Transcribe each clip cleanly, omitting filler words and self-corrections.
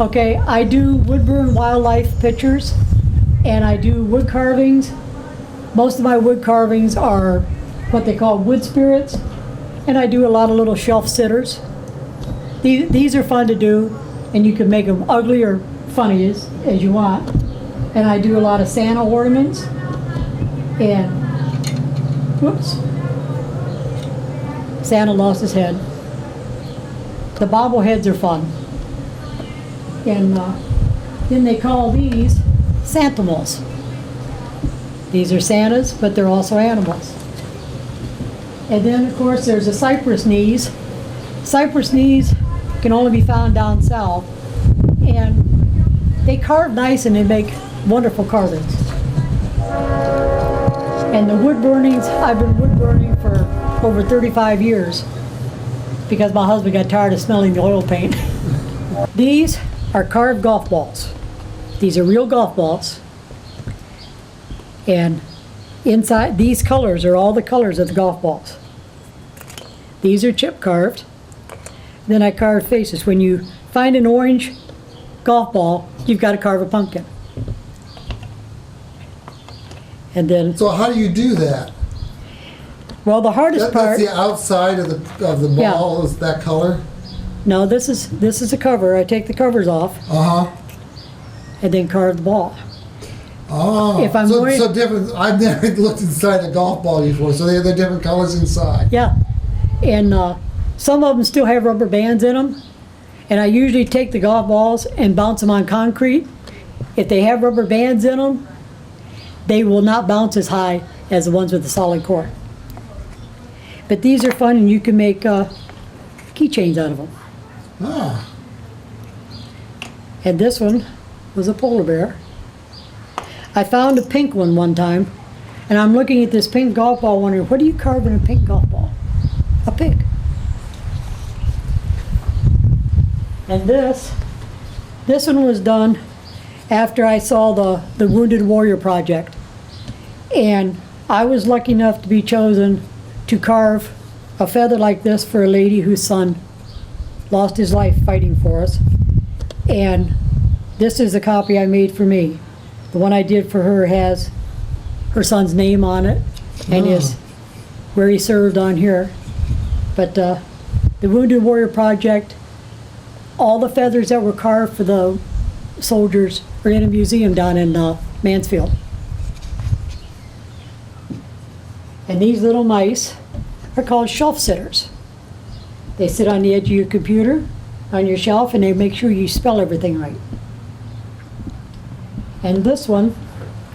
Okay, I do woodburn wildlife pictures, and I do wood carvings. Most of my wood carvings are what they call wood spirits, and I do a lot of little shelf sitters. These are fun to do, and you can make them ugly or funny as you want. And I do a lot of Santa ornaments, and whoops, Santa lost his head. The bobbleheads are fun. And then they call these Santimals. These are Santas, but they're also animals. And then, of course, there's the cypress knees. Cypress knees can only be found down south. And they carve nice and they make wonderful carvings. And the wood burnings, I've been wood burning for over 35 years because my husband got tired of smelling the oil paint. These are carved golf balls. These are real golf balls. And inside, these colors are all the colors of the golf balls. These are chip carved. Then I carve faces. When you find an orange golf ball, you've got to carve a pumpkin. And then. So how do you do that? Well, the hardest part. That's the outside of the ball, is that color? No, this is a cover. I take the covers off. And then carve the ball. Oh, if I'm so different. I've never looked inside a golf ball before, so they're different colors inside. Yeah, and some of them still have rubber bands in them, and I usually take the golf balls and bounce them on concrete. If they have rubber bands in them, they will not bounce as high as the ones with the solid core. But these are fun, and you can make keychains out of them. Oh. And this one was a polar bear. I found a pink one time, and I'm looking at this pink golf ball wondering, what do you carve in a pink golf ball? A pig. And this one was done after I saw the Wounded Warrior Project. And I was lucky enough to be chosen to carve a feather like this for a lady whose son lost his life fighting for us. And this is a copy I made for me. The one I did for her has her son's name on it and is where he served on here. But the Wounded Warrior Project, all the feathers that were carved for the soldiers are in a museum down in Mansfield. And these little mice are called shelf sitters. They sit on the edge of your computer, on your shelf, and they make sure you spell everything right. And this one,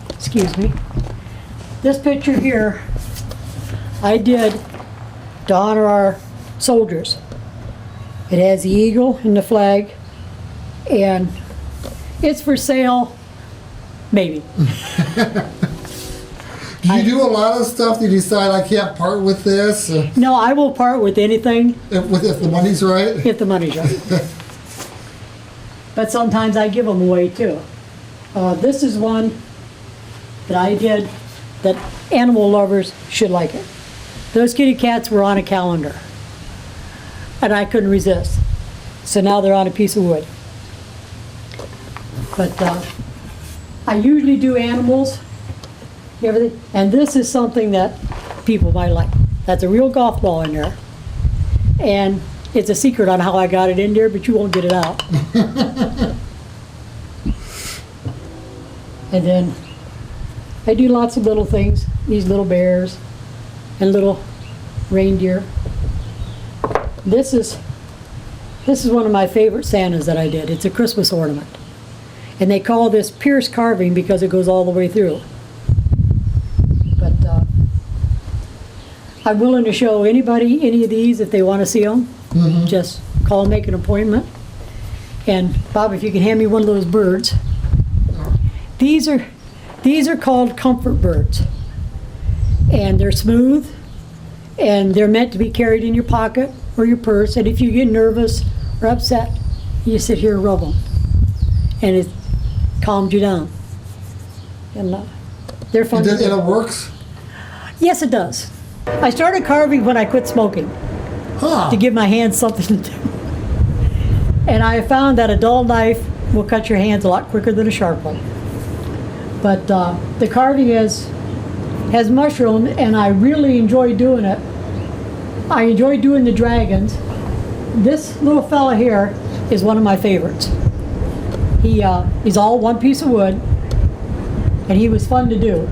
excuse me, this picture here, I did to honor our soldiers. It has the eagle and the flag, and it's for sale, maybe. Do you do a lot of stuff? Do you decide I can't part with this? No, I will part with anything. If the money's right? If the money's right. But sometimes I give them away too. This is one that I did that animal lovers should like it. Those kitty cats were on a calendar, and I couldn't resist. So now they're on a piece of wood. But I usually do animals, everything, and this is something that people might like. That's a real golf ball in there, and it's a secret on how I got it in there, but you won't get it out. And then I do lots of little things, these little bears and little reindeer. This is one of my favorite Santas that I did. It's a Christmas ornament. And they call this pierce carving because it goes all the way through. But I'm willing to show anybody any of these if they want to see them. Mm-hmm. Just call, make an appointment. And Bob, if you can hand me one of those birds. These are called comfort birds, and they're smooth, and they're meant to be carried in your pocket or your purse. And if you get nervous or upset, you sit here and rub them, and it calms you down. And they're fun. And it works? Yes, it does. I started carving when I quit smoking, to give my hands something to do. And I have found that a dull knife will cut your hands a lot quicker than a sharp one. But the carving has mushroomed, and I really enjoy doing it. I enjoy doing the dragons. This little fella here is one of my favorites. He's all one piece of wood, and he was fun to do.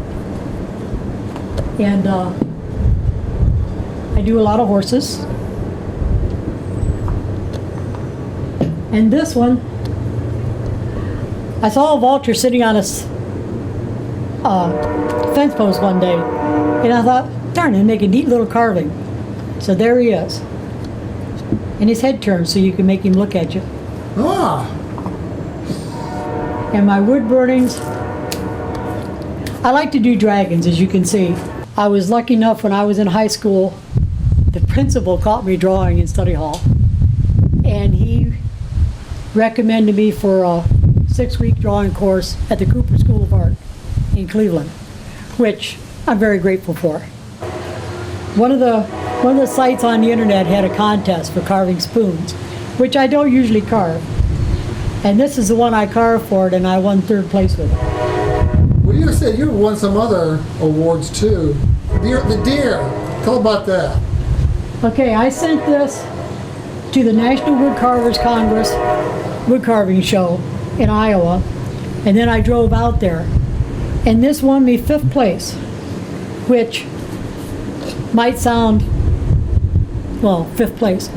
And I do a lot of horses. And this one, I saw a vulture sitting on a fence post one day, and I thought, darn, it'd make a neat little carving. So there he is. And his head turns so you can make him look at you. Ah, And my wood burnings, I like to do dragons, as you can see. I was lucky enough when I was in high school, the principal caught me drawing in study hall, and he recommended me for a 6-week drawing course at the Cooper School of Art in Cleveland, which I'm very grateful for. One of the sites on the internet had a contest for carving spoons, which I don't usually carve. And this is the one I carved for it, and I won 3rd place with it. well, you said you won some other awards too. The deer. Tell about that. Okay, I sent this to the National Wood Carvers Congress wood carving show in Iowa, and then I drove out there. And this won me 5th place, which might sound, well, 5th place.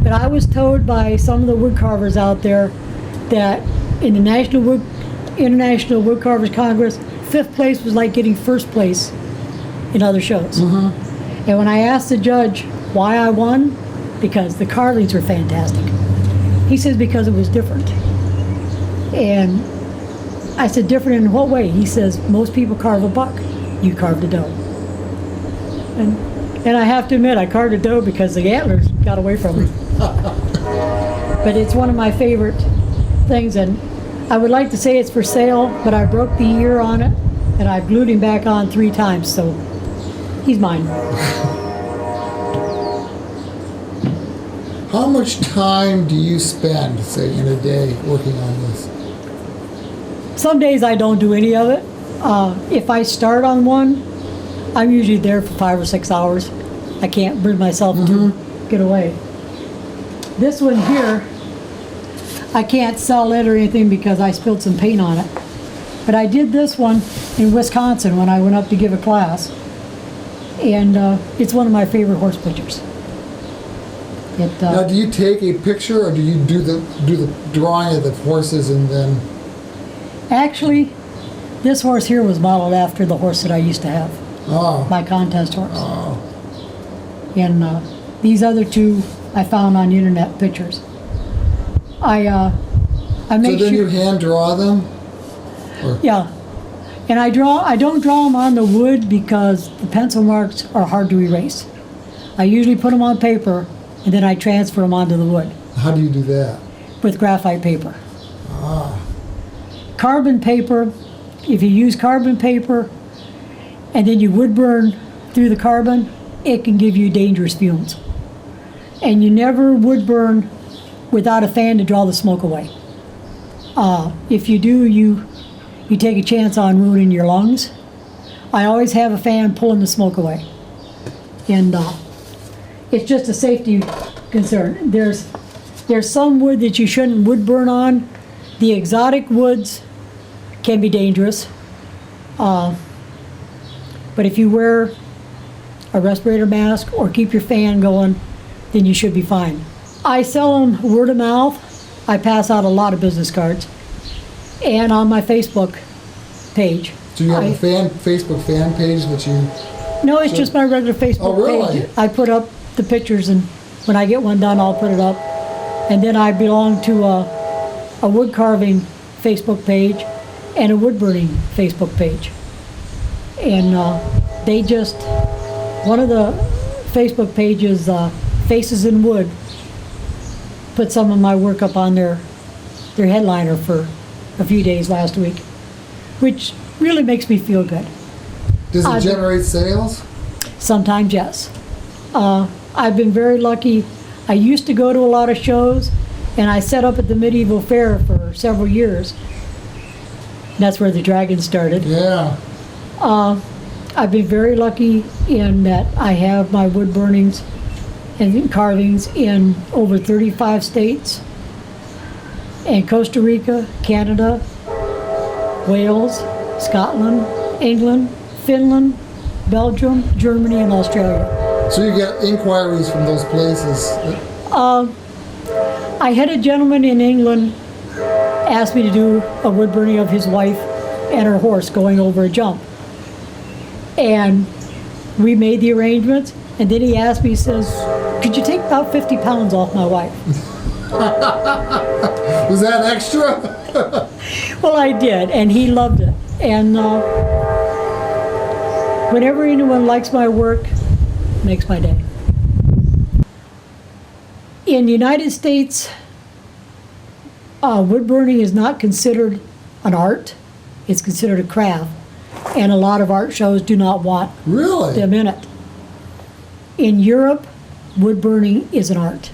But I was told by some of the wood carvers out there that in the International Wood Carvers Congress, 5th place was like getting 1st place in other shows. And when I asked the judge why I won, because the carvings were fantastic. He says because it was different. And I said, different in what way? He says, most people carve a buck. You carved a doe. And I have to admit, I carved a doe because the antlers got away from me. But it's one of my favorite things, and I would like to say it's for sale, but I broke the ear on it, and I glued him back on 3 times, so he's mine. How much time do you spend, say, in a day working on this? Some days I don't do any of it. If I start on one, I'm usually there for 5 or 6 hours. I can't bring myself to get away. This one here, I can't sell it or anything because I spilled some paint on it. But I did this one in Wisconsin when I went up to give a class. And it's one of my favorite horse pictures. Now, do you take a picture, or do you do the drawing of the horses and then? Actually, this horse here was modeled after the horse that I used to have, my contest horse. And these other 2 I found on the internet pictures. I make So then sure. you hand draw them? Or? Yeah, and I don't draw them on the wood because the pencil marks are hard to erase. I usually put them on paper, and then I transfer them onto the wood How do you do that? with graphite paper. Carbon paper, if you use carbon paper and then you wood burn through the carbon, it can give you dangerous fumes. And you never wood burn without a fan to draw the smoke away. If you do, you take a chance on ruining your lungs. I always have a fan pulling the smoke away. And it's just a safety concern. There's some wood that you shouldn't wood burn on. The exotic woods can be dangerous. But if you wear a respirator mask or keep your fan going, then you should be fine. I sell them word of mouth. I pass out a lot of business cards. And on my Facebook page. So you have a Facebook fan page that you... No, it's just my regular Facebook page. I put up the pictures, and when I get one done, I'll put it up. And then I belong to a wood carving Facebook page and a wood burning Facebook page. And they just, one of the Facebook pages, Faces in Wood, put some of my work up on their headliner for a few days last week, which really makes me feel good. Does it generate sales? Sometimes, yes. I've been very lucky. I used to go to a lot of shows, And I set up at the medieval fair for several years. That's where the dragon started. Yeah. I've been very lucky in that I have my wood burnings and carvings in over 35 states, and Costa Rica, Canada, Wales, Scotland, England, Finland, Belgium, Germany, and Australia. So you get inquiries from those places. I had a gentleman in England ask me to do a wood burning of his wife and her horse going over a jump. And we made the arrangements, and then he asked me, he says, could you take about 50 pounds off my wife? Was that extra? Well, I did, and he loved it. And whenever anyone likes my work, makes my day. In the United States, wood burning is not considered an art. It's considered a craft. And a lot of art shows do not want Really? them in it. In Europe, wood burning is an art.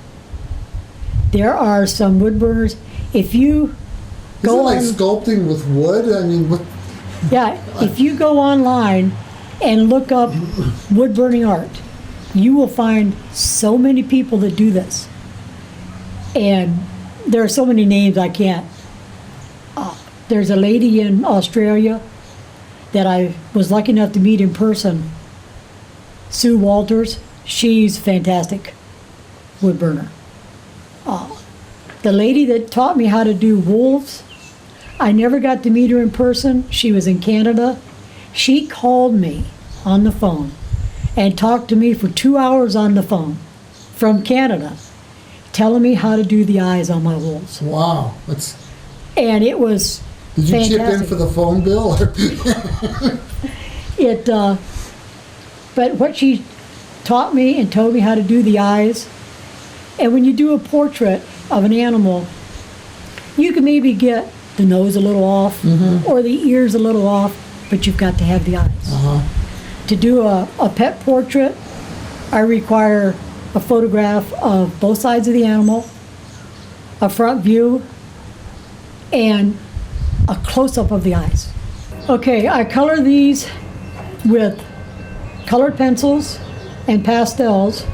There are some wood burners. If you Is it go like on, sculpting with wood? I mean, yeah, if you go online and look up wood burning art, you will find so many people that do this. And there are so many names I can't. There's a lady in Australia that I was lucky enough to meet in person, Sue Walters. She's fantastic wood burner. The lady that taught me how to do wolves, I never got to meet her in person. She was in Canada. She called me on the phone and talked to me for 2 hours on the phone from Canada, telling me how to do the eyes on my wolves. wow. And it was Did you fantastic. chip in for the phone bill? But what she taught me and told me how to do the eyes, and when you do a portrait of an animal, you can maybe get the nose a little off or the ears a little off, but you've got to have the eyes. To do a pet portrait, I require a photograph of both sides of the animal, a front view, and a close-up of the eyes. Okay, I color these with colored pencils and pastels,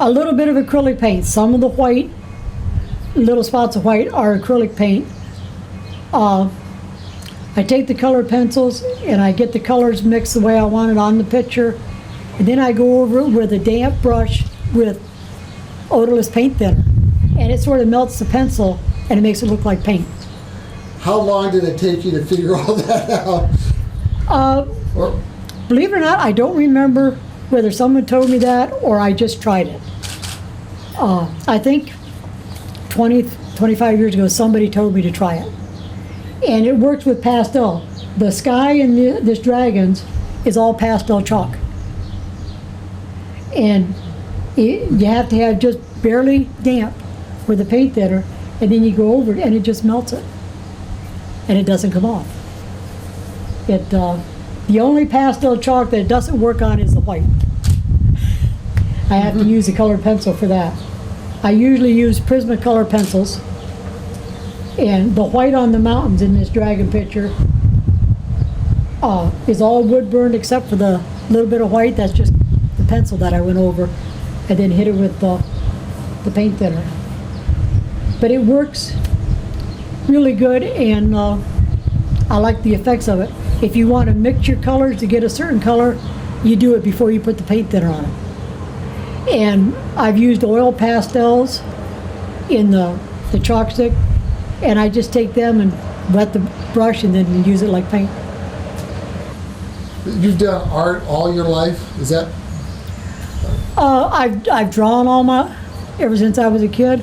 a little bit of acrylic paint. Some of the white, little spots of white are acrylic paint. I take the colored pencils and I get the colors mixed the way I want it on the picture, and then I go over it with a damp brush with odorless paint thinner, and it sort of melts the pencil and it makes it look like paint. How long did it take you to figure all that out? Or, Believe it or not, I don't remember whether someone told me that or I just tried it. I think 20, 25 years ago, somebody told me to try it. And it works with pastel. The sky in this dragon's is all pastel chalk. And you have to have just barely damp with the paint thinner, and then you go over it and it just melts it. And it doesn't come off. The only pastel chalk that it doesn't work on is the white. I have to use a colored pencil for that. I usually use Prismacolor pencils, and the white on the mountains in this dragon picture is all wood burned except for the little bit of white. That's just the pencil that I went over and then hit it with the paint thinner. But it works really good, and I like the effects of it. If you want to mix your colors to get a certain color, you do it before you put the paint thinner on it. And I've used oil pastels in the chalk stick, and I just take them and wet the brush and then use it like paint. you've done art all your life? Is that? I've drawn ever since I was a kid.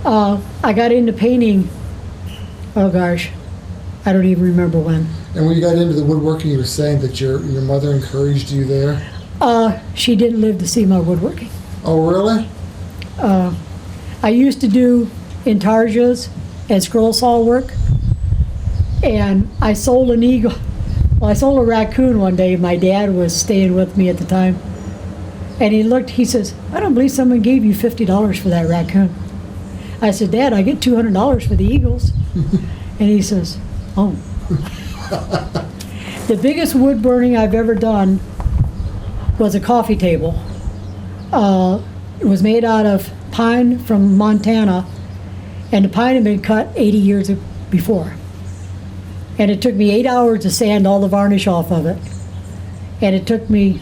I got into painting, oh gosh, I don't even remember when. And when you got into the woodworking, you were saying that your mother encouraged you there? She didn't live to see my woodworking. Oh, really? I used to do intarsias and scroll saw work, and I sold an eagle. Well, I sold a raccoon one day. My dad was staying with me at the time, and he says, "I don't believe someone gave you $50 for that raccoon." I said, Dad, I get $200 for the eagles. And he says, oh. The biggest wood burning I've ever done was a coffee table. It was made out of pine from Montana, and the pine had been cut 80 years before. And it took me 8 hours to sand all the varnish off of it. And it took me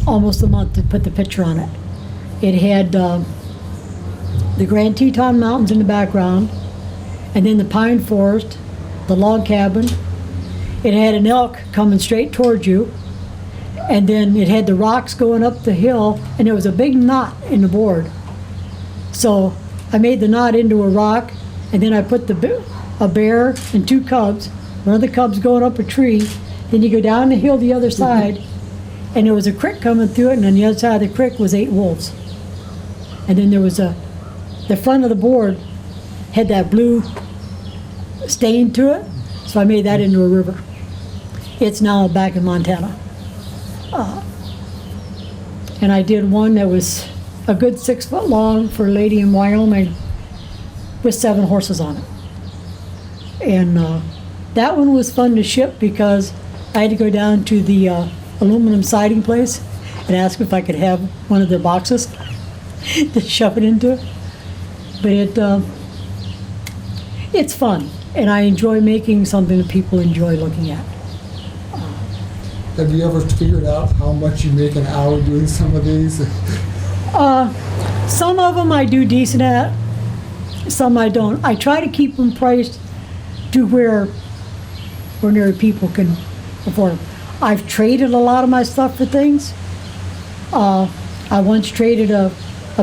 almost a month to put the picture on it. It had the Grand Teton Mountains in the background, and then the pine forest, the log cabin. It had an elk coming straight towards you, and then it had the rocks going up the hill, and there was a big knot in the board. So I made the knot into a rock, and then I put a bear and 2 cubs, one of the cubs going up a tree. Then you go down the hill the other side, and there was a creek coming through it, and on the other side of the creek was 8 wolves. And then there was the front of the board had that blue stain to it, so I made that into a river. It's now back in Montana. And I did one that was a good 6 foot long for a lady in Wyoming with 7 horses on it. And that one was fun to ship because I had to go down to the aluminum siding place and ask if I could have one of their boxes to shove it into. But it's fun, and I enjoy making something that people enjoy looking at. Have you ever figured out how much you make an hour doing some of these? Some of them I do decent at, some I don't. I try to keep them priced to where ordinary people can afford them. I've traded a lot of my stuff for things. I once traded a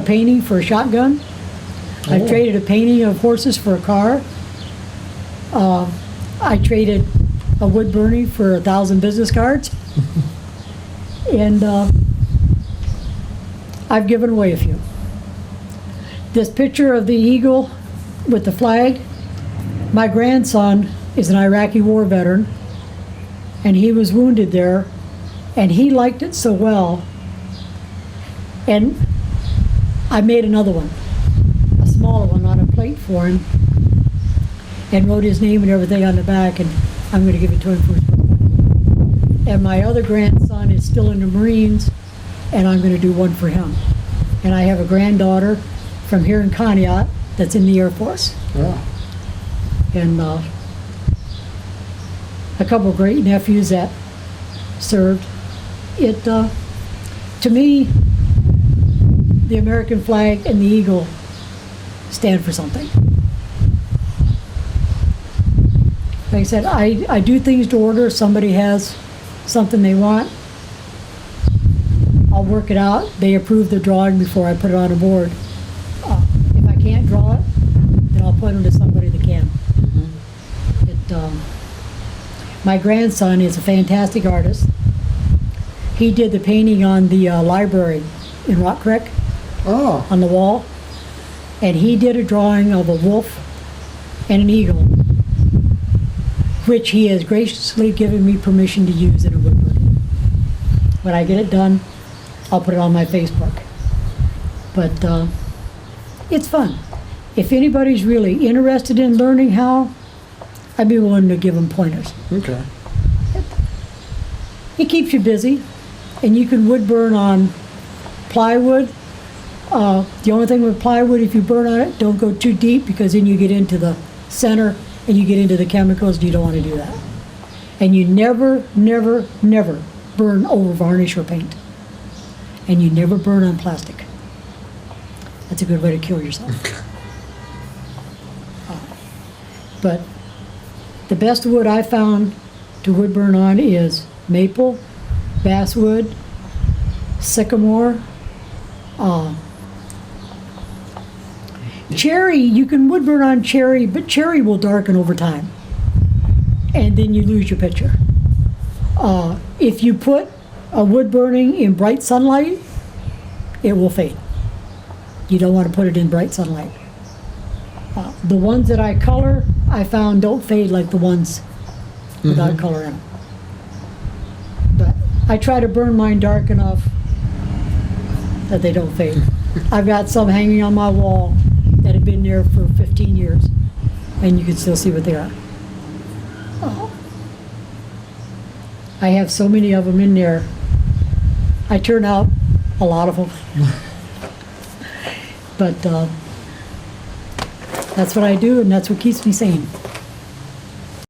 painting for a shotgun. I've traded a painting of horses for a car. I traded a wood burning for 1,000 business cards. And I've given away a few. This picture of the eagle with the flag, my grandson is an Iraqi war veteran, and he was wounded there, and he liked it so well. And I made another one, a smaller one on a plate for him, and wrote his name and everything on the back, and I'm going to give it to him for his birthday. And my other grandson is still in the Marines, and I'm going to do one for him. And I have a granddaughter from here in Conneaut that's in the Air Force. Yeah. And a couple of great nephews that served. It, to me, the American flag and the eagle stand for something. Like I said, I do things to order. Somebody has something they want, I'll work it out. They approve the drawing before I put it on a board. If I can't draw it, then I'll point it to somebody that can. My grandson is a fantastic artist. He did the painting on the library in Rock Creek on the wall, and he did a drawing of a wolf and an eagle, which he has graciously given me permission to use in a woodworking. When I get it done, I'll put it on my Facebook. But it's fun. If anybody's really interested in learning how, I'd be willing to give them pointers. Okay. It keeps you busy, and you can wood burn on plywood. The only thing with plywood, if you burn on it, don't go too deep, because then you get into the center and you get into the chemicals, and you don't want to do that. And you never, never, never burn over varnish or paint. And you never burn on plastic. That's a good way to kill yourself. But the best wood I found to wood burn on is maple, basswood, sycamore, cherry. You can wood burn on cherry, but cherry will darken over time, and then you lose your picture. If you put a wood burning in bright sunlight, it will fade. You don't want to put it in bright sunlight. The ones that I color, I found don't fade like the ones without color in them. But I try to burn mine dark enough that they don't fade. I've got some hanging on my wall that been there for 15 years, and you can still see what they are. I have so many of them in there. I turn out a lot of them. But that's what I do, and that's what keeps me sane.